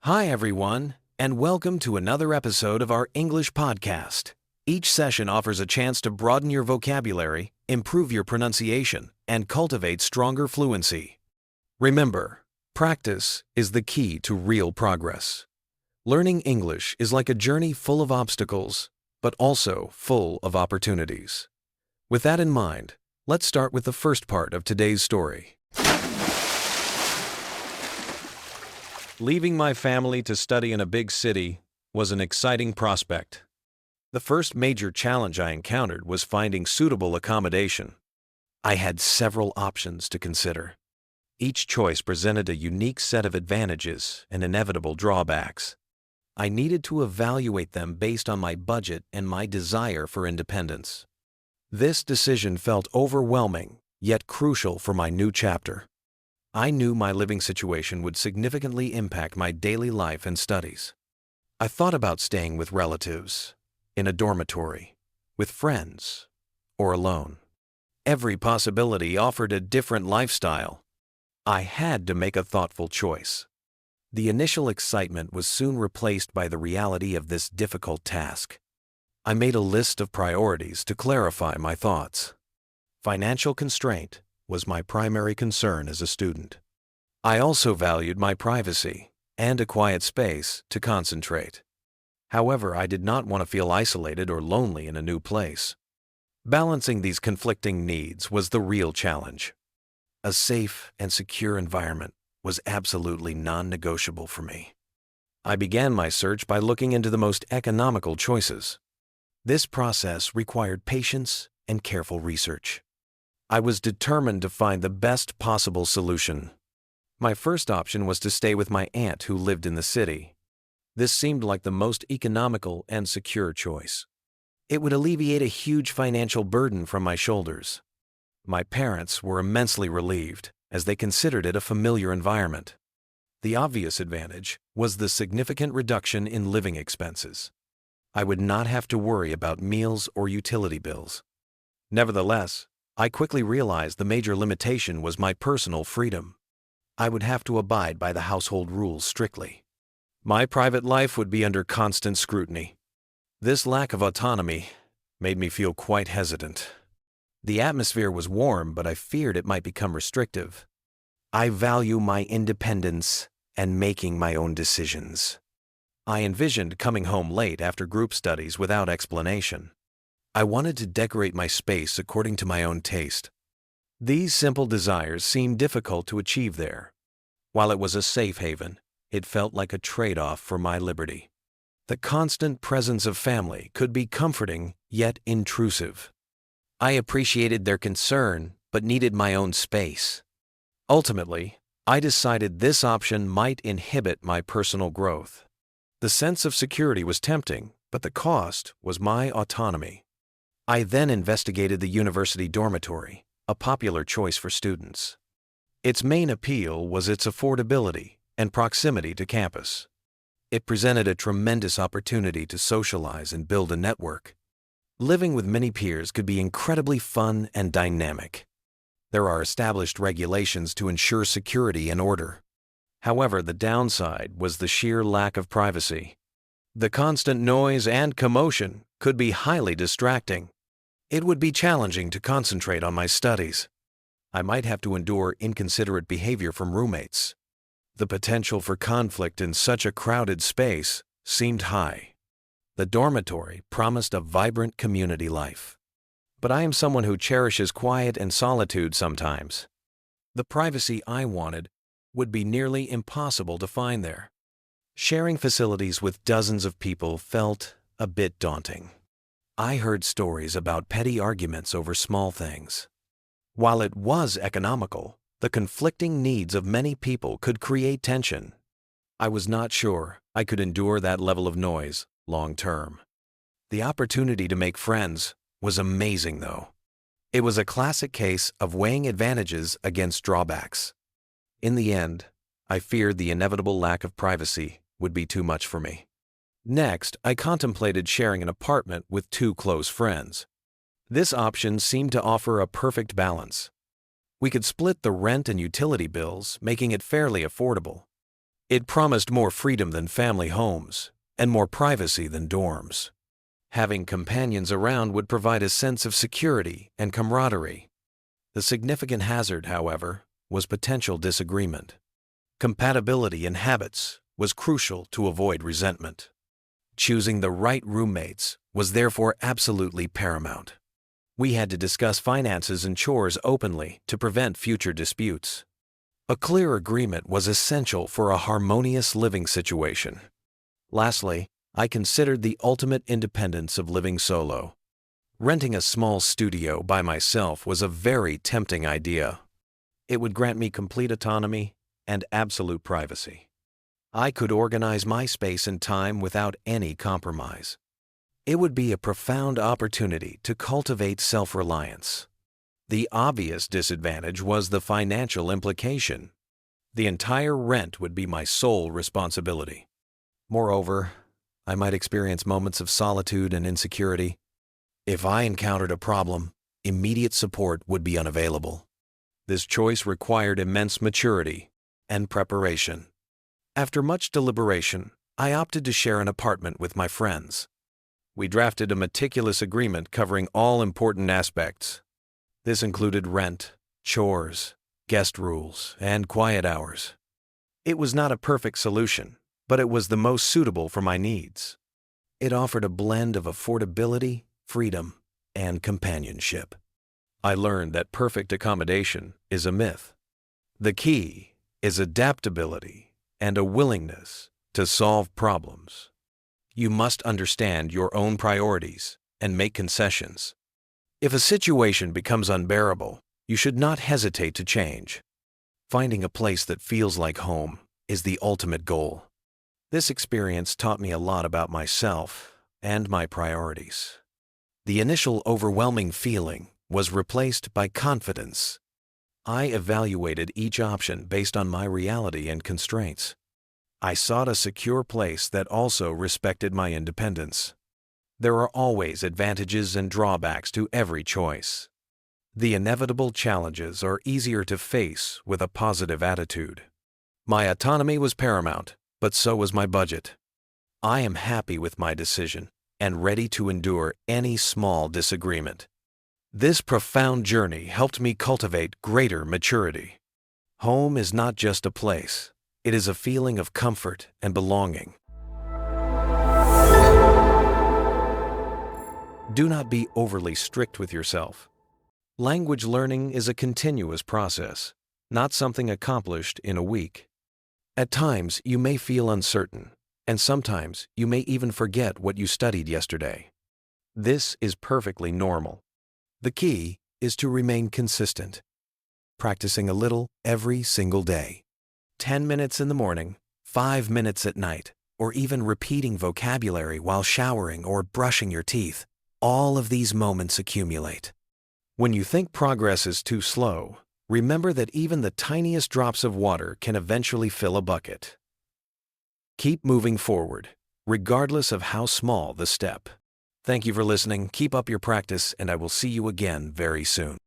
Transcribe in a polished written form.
Hi, everyone, and welcome to another episode of our English podcast. Each session offers a chance to broaden your vocabulary, improve your pronunciation, and cultivate stronger fluency. Remember, practice is the key to real progress. Learning English is like a journey full of obstacles, but also full of opportunities. With that in mind, let's start with the first part of today's story. Leaving my family to study in a big city was an exciting prospect. The first major challenge I encountered was finding suitable accommodation. I had several options to consider. Each choice presented a unique set of advantages and inevitable drawbacks. I needed to evaluate them based on my budget and my desire for independence. This decision felt overwhelming, yet crucial for my new chapter. I knew my living situation would significantly impact my daily life and studies. I thought about staying with relatives, in a dormitory, with friends, or alone. Every possibility offered a different lifestyle. I had to make a thoughtful choice. The initial excitement was soon replaced by the reality of this difficult task. I made a list of priorities to clarify my thoughts. Financial constraint was my primary concern as a student. I also valued my privacy and a quiet space to concentrate. However, I did not want to feel isolated or lonely in a new place. Balancing these conflicting needs was the real challenge. A safe and secure environment was absolutely non-negotiable for me. I began my search by looking into the most economical choices. This process required patience and careful research. I was determined to find the best possible solution. My first option was to stay with my aunt who lived in the city. This seemed like the most economical and secure choice. It would alleviate a huge financial burden from my shoulders. My parents were immensely relieved, as they considered it a familiar environment. The obvious advantage was the significant reduction in living expenses. I would not have to worry about meals or utility bills. Nevertheless, I quickly realized the major limitation was my personal freedom. I would have to abide by the household rules strictly. My private life would be under constant scrutiny. This lack of autonomy made me feel quite hesitant. The atmosphere was warm, but I feared it might become restrictive. I value my independence and making my own decisions. I envisioned coming home late after group studies without explanation. I wanted to decorate my space according to my own taste. These simple desires seemed difficult to achieve there. While it was a safe haven, it felt like a trade-off for my liberty. The constant presence of family could be comforting yet intrusive. I appreciated their concern but needed my own space. Ultimately, I decided this option might inhibit my personal growth. The sense of security was tempting, but the cost was my autonomy. I then investigated the university dormitory, a popular choice for students. Its main appeal was its affordability and proximity to campus. It presented a tremendous opportunity to socialize and build a network. Living with many peers could be incredibly fun and dynamic. There are established regulations to ensure security and order. However, the downside was the sheer lack of privacy. The constant noise and commotion could be highly distracting. It would be challenging to concentrate on my studies. I might have to endure inconsiderate behavior from roommates. The potential for conflict in such a crowded space seemed high. The dormitory promised a vibrant community life. But I am someone who cherishes quiet and solitude sometimes. The privacy I wanted would be nearly impossible to find there. Sharing facilities with dozens of people felt a bit daunting. I heard stories about petty arguments over small things. While it was economical, the conflicting needs of many people could create tension. I was not sure I could endure that level of noise long term. The opportunity to make friends was amazing, though. It was a classic case of weighing advantages against drawbacks. In the end, I feared the inevitable lack of privacy would be too much for me. Next, I contemplated sharing an apartment with two close friends. This option seemed to offer a perfect balance. We could split the rent and utility bills, making it fairly affordable. It promised more freedom than family homes and more privacy than dorms. Having companions around would provide a sense of security and camaraderie. The significant hazard, however, was potential disagreement. Compatibility in habits was crucial to avoid resentment. Choosing the right roommates was therefore absolutely paramount. We had to discuss finances and chores openly to prevent future disputes. A clear agreement was essential for a harmonious living situation. Lastly, I considered the ultimate independence of living solo. Renting a small studio by myself was a very tempting idea. It would grant me complete autonomy and absolute privacy. I could organize my space and time without any compromise. It would be a profound opportunity to cultivate self-reliance. The obvious disadvantage was the financial implication. The entire rent would be my sole responsibility. Moreover, I might experience moments of solitude and insecurity. If I encountered a problem, immediate support would be unavailable. This choice required immense maturity and preparation. After much deliberation, I opted to share an apartment with my friends. We drafted a meticulous agreement covering all important aspects. This included rent, chores, guest rules, and quiet hours. It was not a perfect solution, but it was the most suitable for my needs. It offered a blend of affordability, freedom, and companionship. I learned that perfect accommodation is a myth. The key is adaptability and a willingness to solve problems. You must understand your own priorities and make concessions. If a situation becomes unbearable, you should not hesitate to change. Finding a place that feels like home is the ultimate goal. This experience taught me a lot about myself and my priorities. The initial overwhelming feeling was replaced by confidence. I evaluated each option based on my reality and constraints. I sought a secure place that also respected my independence. There are always advantages and drawbacks to every choice. The inevitable challenges are easier to face with a positive attitude. My autonomy was paramount, but so was my budget. I am happy with my decision and ready to endure any small disagreement. This profound journey helped me cultivate greater maturity. Home is not just a place. It is a feeling of comfort and belonging. Do not be overly strict with yourself. Language learning is a continuous process, not something accomplished in a week. At times, you may feel uncertain, and sometimes you may even forget what you studied yesterday. This is perfectly normal. The key is to remain consistent, practicing a little every single day. 10 minutes in the morning, 5 minutes at night, or even repeating vocabulary while showering or brushing your teeth. All of these moments accumulate. When you think progress is too slow, remember that even the tiniest drops of water can eventually fill a bucket. Keep moving forward, regardless of how small the step. Thank you for listening. Keep up your practice, and I will see you again very soon.